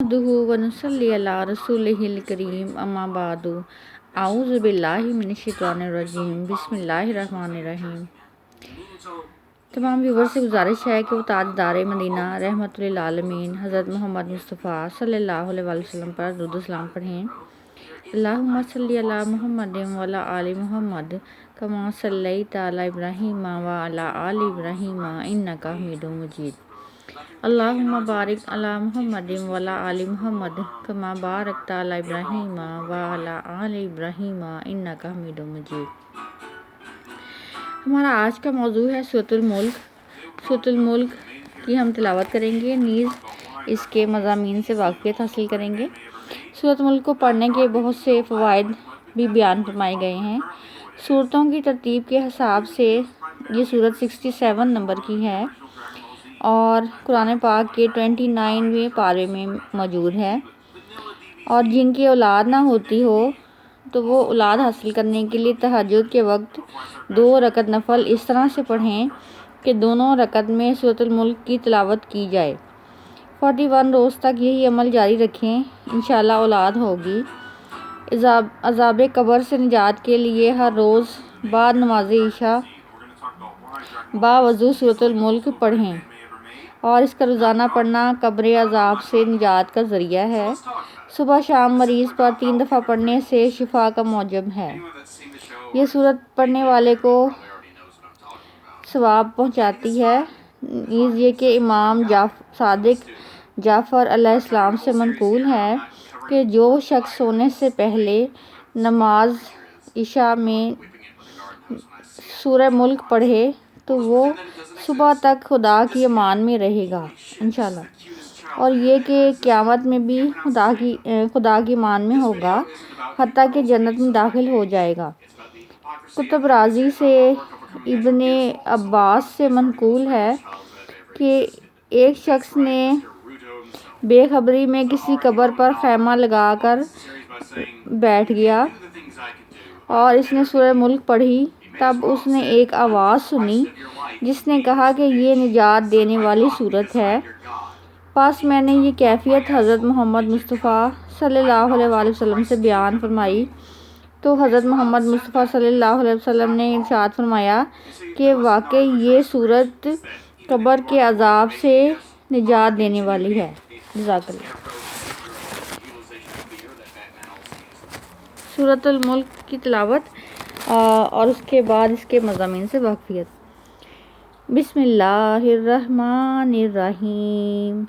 نحمده ونصلي على رسوله الكريم اما بعد اعوذ باللہ من الشیطان الرجیم بسم اللہ الرحمن الرحیم۔ تمام ویور سے گزارش ہے کہ وہ تاجدار مدینہ رحمت للعالمین حضرت محمد مصطفیٰ صلی اللہ علیہ وسلم پر درود و سلام پڑھیں۔ اللہم صلی علی محمد وعلی آل محمد کما صلیت علی ابراہیم وعلی آل ابراہیم انک حمید مجید۔ اللہم بارک علی محمد وعلی آل محمد کما بارکت علی ابراہیم وعلی آل ابراہیم انک حمید مجید۔ ہمارا آج کا موضوع ہے سورۃ الملک۔ سورۃ الملک کی ہم تلاوت کریں گے، نیز اس کے مضامین سے واقفیت حاصل کریں گے۔ سورۃ الملک کو پڑھنے کے بہت سے فوائد بھی بیان فرمائے گئے ہیں۔ سورتوں کی ترتیب کے حساب سے یہ سورت 67 نمبر کی ہے اور قرآن پاک کے 29ویں پارے میں موجود ہے، اور جن کی اولاد نہ ہوتی ہو تو وہ اولاد حاصل کرنے کے لیے تہجد کے وقت 2 رکعت نفل اس طرح سے پڑھیں کہ دونوں رکعت میں سورۃ الملک کی تلاوت کی جائے۔ 41 روز تک یہی عمل جاری رکھیں، انشاءاللہ اولاد ہوگی۔ عذاب قبر سے نجات کے لیے ہر روز بعد نماز عشاء باوضو سورۃ الملک پڑھیں، اور اس کا روزانہ پڑھنا قبر عذاب سے نجات کا ذریعہ ہے۔ صبح شام مریض پر 3 دفعہ پڑھنے سے شفا کا موجب ہے۔ یہ سورت پڑھنے والے کو ثواب پہنچاتی ہے۔ نیز یہ کہ امام صادق جعفر علیہ السلام سے منقول ہے کہ جو شخص سونے سے پہلے نماز عشاء میں سورہ ملک پڑھے تو وہ صبح تک خدا کی امان میں رہے گا انشاءاللہ، اور یہ کہ قیامت میں بھی خدا کی امان میں ہوگا حتیٰ کہ جنت میں داخل ہو جائے گا۔ کتب رازی سے ابن عباس سے منقول ہے کہ ایک شخص نے بے خبری میں کسی قبر پر خیمہ لگا کر بیٹھ گیا اور اس نے سورہ ملک پڑھی۔ تب اس نے ایک آواز سنی جس نے کہا کہ یہ نجات دینے والی سورت ہے۔ پس میں نے یہ کیفیت حضرت محمد مصطفیٰ صلی اللہ علیہ وآلہ وسلم سے بیان فرمائی تو حضرت محمد مصطفیٰ صلی اللہ علیہ وسلم نے ارشاد فرمایا کہ واقعی یہ سورت قبر کے عذاب سے نجات دینے والی ہے۔ جزاک اللہ۔ سورۃ الملک کی تلاوت اور اس کے بعد اس کے مضامین سے واقفیت۔ بسم اللہ الرحمن الرحیم۔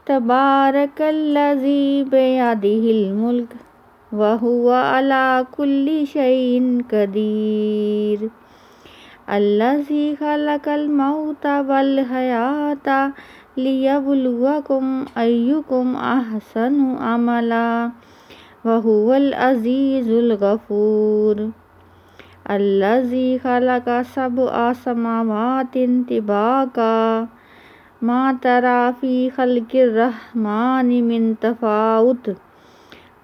تبارک الذی بیدہ الملک وہو علی کل شیء قدیر الذی خلق الموت والحیاۃ لیبلوکم ایکم احسن عملا وہو العزیز الغفور الذی خلق 7 سماوات طباقا ما تری فی خلق الرحمن من تفاوت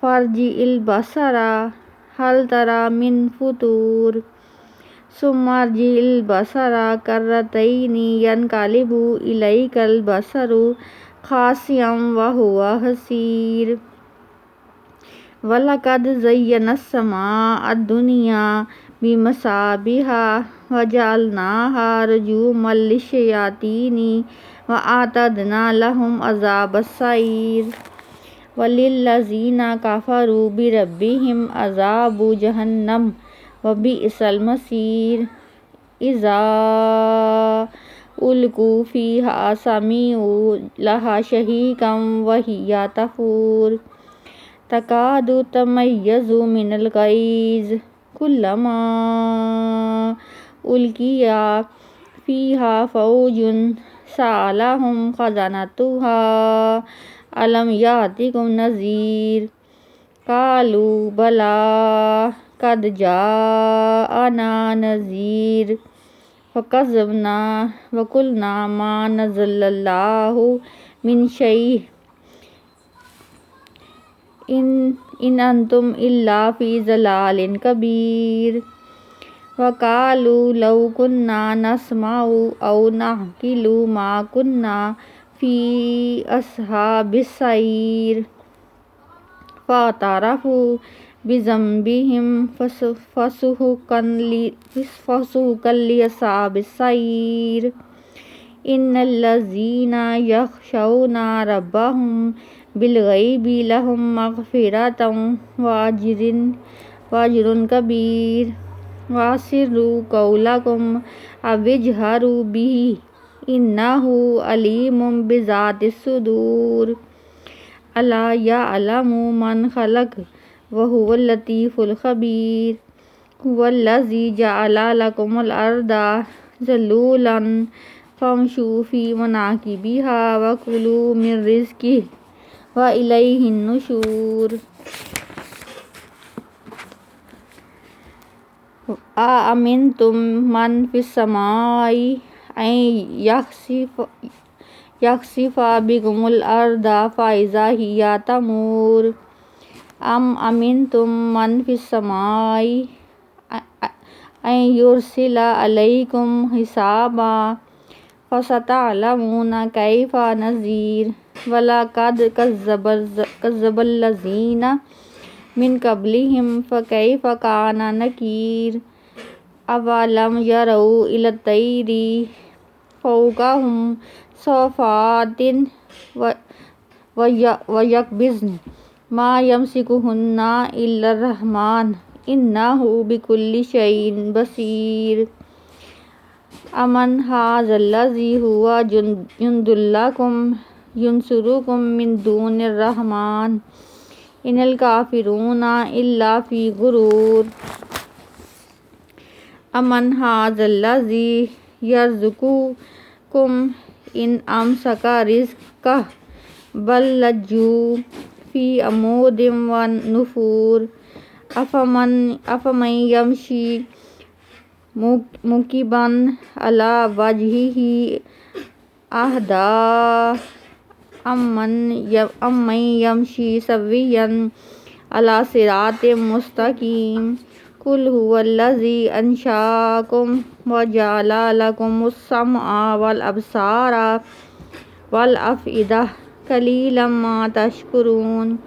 فارجع البصر هل تری من فطور ثم ارجع البصر کرتین ینقلب الیک البصر خاسئا وہو حسیر وَلَقَدْ زَيَّنَّا السَّمَاءَ الدُّنْيَا بِمَصَابِيحَ وَجَعَلْنَاهَا رُجُومًا لِلشَّيَاطِينِ وَأَعْتَدْنَا لَهُمْ عَذَابَ السَّعِيرِ وَلِلَّذِينَ كَفَرُوا بِرَبِّهِمْ عَذَابُ جَهَنَّمَ وَبِئْسَ الْمَصِيرُ إِذَا أُلْقُوا فِيهَا سَمِعُوا لَهَا شَهِيقًا وَهِيَ تَفُورُ تکاد تمیز من الغیظ کلما القی فیہا فوج سألہم خزنتہا الم یأتکم نذیر قالوا بلی قد جاءنا نذیر فکذبنا وقلنا ما نزل اللہ من شیء ان انتم الا فی ضلال کبیر وقالوا لو كنا نسمع او نعقل ما كنا فی اصحاب السعیر فاعترفوا بذنبہم فسحقا لأصحاب السعیر ان الذین یخشون ربہم بالغیب لہم مغفرۃ واجر کبیر واسروا قولکم او اجہروا بہ انہ علیم بذات الصدور الا یعلم من خلق وہو اللطیف الخبیر هو الذی جعل لکم الارض ذلولا فامشوا فی مناکبہا وکلوا من رزقہ وإلیہ النشور أأمنتم من في السماء أن يخسف بكم الأرض فإذا هي تمور أم أمنتم من في السماء أن يرسل عليكم حسابا فستعلمون كيف نذير ولقد كذب الذين من قبلهم فكيف كان نكير أولم يروا إلى الطير فوقهم صافات ويقبضن ما يمسكهن إلا الرحمن إنه بكل شيء بصير أمن هذا الذي هو جند لكم ينصركم من دون الرحمن إن الكافرون إلا في غرور أمن هذا الذي يرزقكم إن أمسك رزقه بل لجوا في عمود ونفور أفمن يمشي مكبا على وجهه أهدى أمن يمشي سويا على صراط مستقيم قل هو الذي أنشأكم وجعل لكم السمع والأبصار والأفئدة قليلا ما تشكرون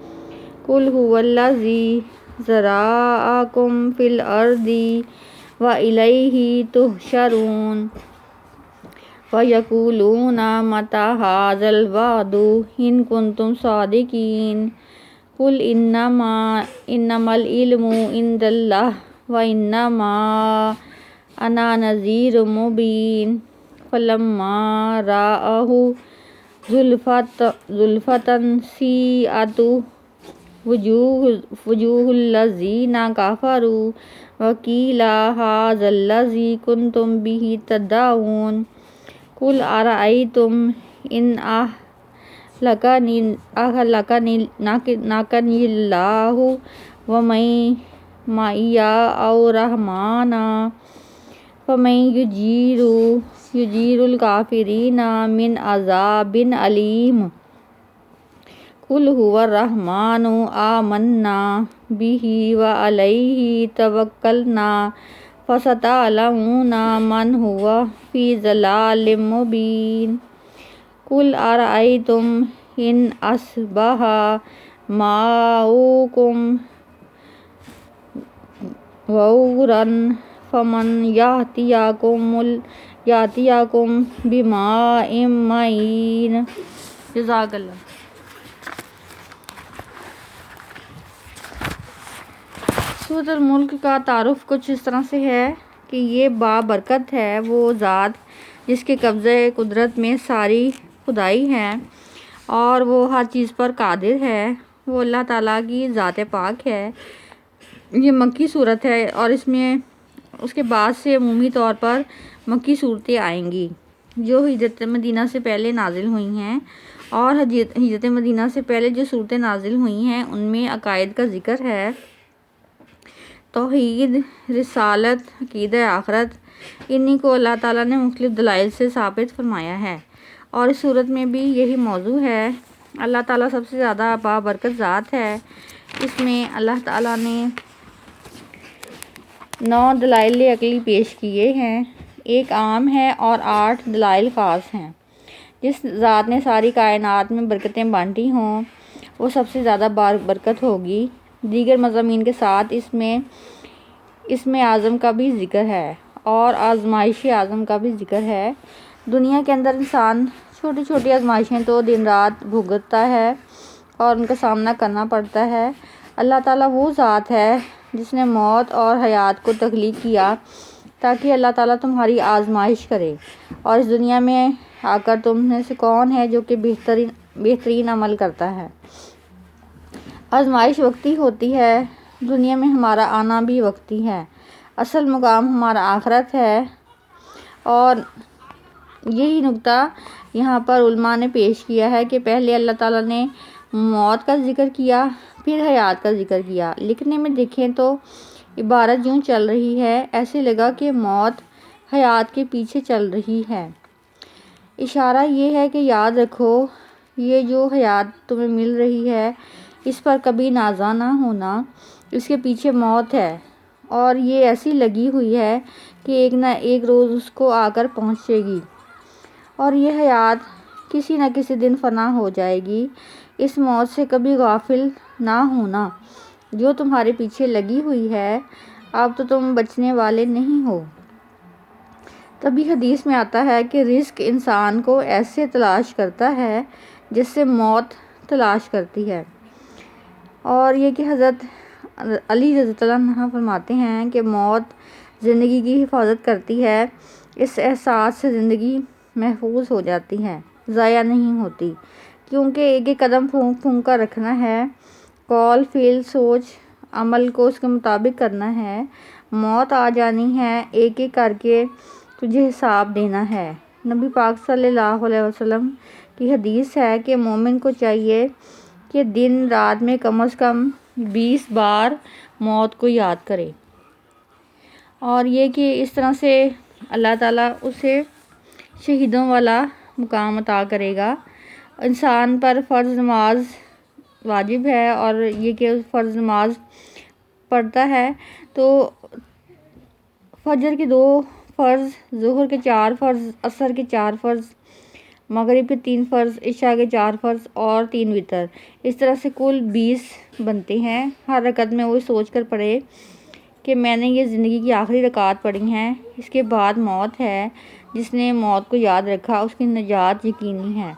قل هو الذي ذرأكم في الأرض وإليه تحشرون ويقولون متى هذا الوعد إن كنتم صادقين قل إنما العلم عند الله وإنما أنا نذير مبين فلما رآه زلفة سيئت وجوه الذين كفروا وقيل هذا الذي كنتم به تدعون قل أرأيتم إن أهلكني الله ومن معي أو رحمنا فمن يجير الكافرين من عذاب أليم قل هو الرحمن آمنا به وعليه توكلنا فستعلمون من هو في ضلال مبين قل أرأيتم إن أصبح ماؤكم غورا فمن يأتيكم بماء معين جزاک اللہ۔ سورۃ الملک کا تعارف کچھ اس طرح سے ہے کہ یہ بابرکت ہے وہ ذات جس کے قبضہ قدرت میں ساری خدائی ہے اور وہ ہر چیز پر قادر ہے، وہ اللہ تعالیٰ کی ذات پاک ہے۔ یہ مکی صورت ہے اور اس میں اس کے بعد سے عمومی طور پر مکی صورتیں آئیں گی جو ہجرت مدینہ سے پہلے نازل ہوئی ہیں، اور ہجرت مدینہ سے پہلے جو صورتیں نازل ہوئی ہیں ان میں عقائد کا ذکر ہے، توحید، رسالت، عقیدہ آخرت، انہی کو اللہ تعالیٰ نے مختلف دلائل سے ثابت فرمایا ہے، اور اس صورت میں بھی یہی موضوع ہے۔ اللہ تعالیٰ سب سے زیادہ بابرکت ذات ہے۔ اس میں اللہ تعالیٰ نے 9 دلائل عقلی پیش کیے ہیں، ایک عام ہے اور 8 دلائل خاص ہیں۔ جس ذات نے ساری کائنات میں برکتیں بانٹی ہوں وہ سب سے زیادہ برکت ہوگی۔ دیگر مضامین کے ساتھ اس میں اعظم کا بھی ذکر ہے اور آزمائش اعظم کا بھی ذکر ہے۔ دنیا کے اندر انسان چھوٹی چھوٹی آزمائشیں تو دن رات بھگتتا ہے اور ان کا سامنا کرنا پڑتا ہے۔ اللہ تعالیٰ وہ ذات ہے جس نے موت اور حیات کو تخلیق کیا تاکہ اللہ تعالیٰ تمہاری آزمائش کرے اور اس دنیا میں آ کر تم میں سے کون ہے جو کہ بہترین عمل کرتا ہے۔ آزمائش وقتی ہوتی ہے، دنیا میں ہمارا آنا بھی وقتی ہے، اصل مقام ہمارا آخرت ہے۔ اور یہی نقطہ یہاں پر علماء نے پیش کیا ہے کہ پہلے اللہ تعالیٰ نے موت کا ذکر کیا، پھر حیات کا ذکر کیا۔ لکھنے میں دیکھیں تو عبارت یوں چل رہی ہے، ایسے لگا کہ موت حیات کے پیچھے چل رہی ہے۔ اشارہ یہ ہے کہ یاد رکھو یہ جو حیات تمہیں مل رہی ہے اس پر کبھی نازاں نہ ہونا، اس کے پیچھے موت ہے اور یہ ایسی لگی ہوئی ہے کہ ایک نہ ایک روز اس کو آ کر پہنچے گی اور یہ حیات کسی نہ کسی دن فنا ہو جائے گی۔ اس موت سے کبھی غافل نہ ہونا جو تمہارے پیچھے لگی ہوئی ہے، اب تو تم بچنے والے نہیں ہو۔ تبھی حدیث میں آتا ہے کہ رزق انسان کو ایسے تلاش کرتا ہے جس سے موت تلاش کرتی ہے، اور یہ کہ حضرت علی رضی اللہ عنہ فرماتے ہیں کہ موت زندگی کی حفاظت کرتی ہے، اس احساس سے زندگی محفوظ ہو جاتی ہے، ضائع نہیں ہوتی، کیونکہ ایک ایک قدم پھونک پھونک کر رکھنا ہے، قول فعل سوچ عمل کو اس کے مطابق کرنا ہے۔ موت آ جانی ہے، ایک ایک کر کے تجھے حساب دینا ہے۔ نبی پاک صلی اللہ علیہ وسلم کی حدیث ہے کہ مومن کو چاہیے کہ دن رات میں کم از کم 20 بار موت کو یاد کرے، اور یہ کہ اس طرح سے اللہ تعالیٰ اسے شہیدوں والا مقام عطا کرے گا۔ انسان پر فرض نماز واجب ہے، اور یہ کہ فرض نماز پڑھتا ہے تو فجر کے 2 فرض، ظہر کے 4 فرض، عصر کے 4 فرض، مغرب کے 3 فرض، عشاء کے 4 فرض اور 3 وتر، اس طرح سے کل 20 بنتے ہیں۔ ہر رکعت میں وہ سوچ کر پڑھے کہ میں نے یہ زندگی کی آخری رکعات پڑھی ہیں، اس کے بعد موت ہے، جس نے موت کو یاد رکھا اس کی نجات یقینی ہے۔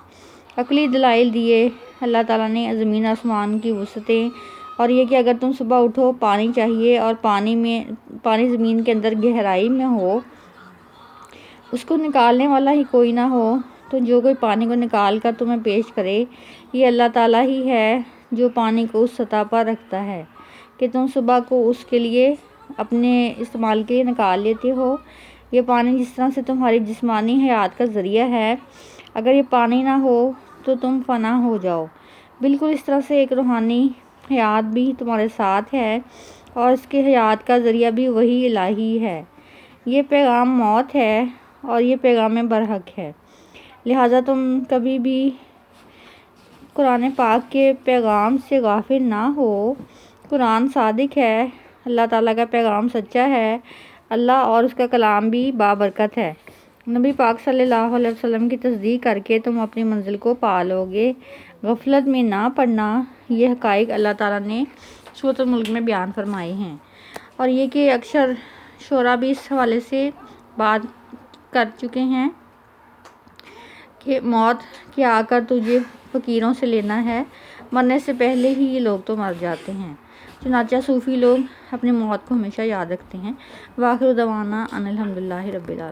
عقلی دلائل دیے اللہ تعالیٰ نے زمین آسمان کی وسعتیں، اور یہ کہ اگر تم صبح اٹھو پانی چاہیے اور پانی زمین کے اندر گہرائی میں ہو، اس کو نکالنے والا ہی کوئی نہ ہو، تو جو کوئی پانی کو نکال کر تمہیں پیش کرے یہ اللہ تعالیٰ ہی ہے جو پانی کو اس سطح پر رکھتا ہے کہ تم صبح کو اس کے لیے اپنے استعمال کے لیے نکال لیتے ہو۔ یہ پانی جس طرح سے تمہاری جسمانی حیات کا ذریعہ ہے، اگر یہ پانی نہ ہو تو تم فنا ہو جاؤ، بالکل اس طرح سے ایک روحانی حیات بھی تمہارے ساتھ ہے اور اس کے حیات کا ذریعہ بھی وہی الہی ہے۔ یہ پیغام موت ہے اور یہ پیغام برحق ہے، لہٰذا تم کبھی بھی قرآن پاک کے پیغام سے غافل نہ ہو۔ قرآن صادق ہے، اللہ تعالیٰ کا پیغام سچا ہے، اللہ اور اس کا کلام بھی بابرکت ہے۔ نبی پاک صلی اللہ علیہ وسلم کی تصدیق کر کے تم اپنی منزل کو پا لو گے۔ غفلت میں نہ پڑنا، یہ حقائق اللہ تعالیٰ نے سورۃ الملک میں بیان فرمائے ہیں، اور یہ کہ اکثر شعراء بھی اس حوالے سے بات کر چکے ہیں کہ موت کے آ کر تجھے فقیروں سے لینا ہے، مرنے سے پہلے ہی یہ لوگ تو مر جاتے ہیں۔ چنانچہ صوفی لوگ اپنی موت کو ہمیشہ یاد رکھتے ہیں۔ وآخر دعوانا ان الحمدللہ رب العالمین۔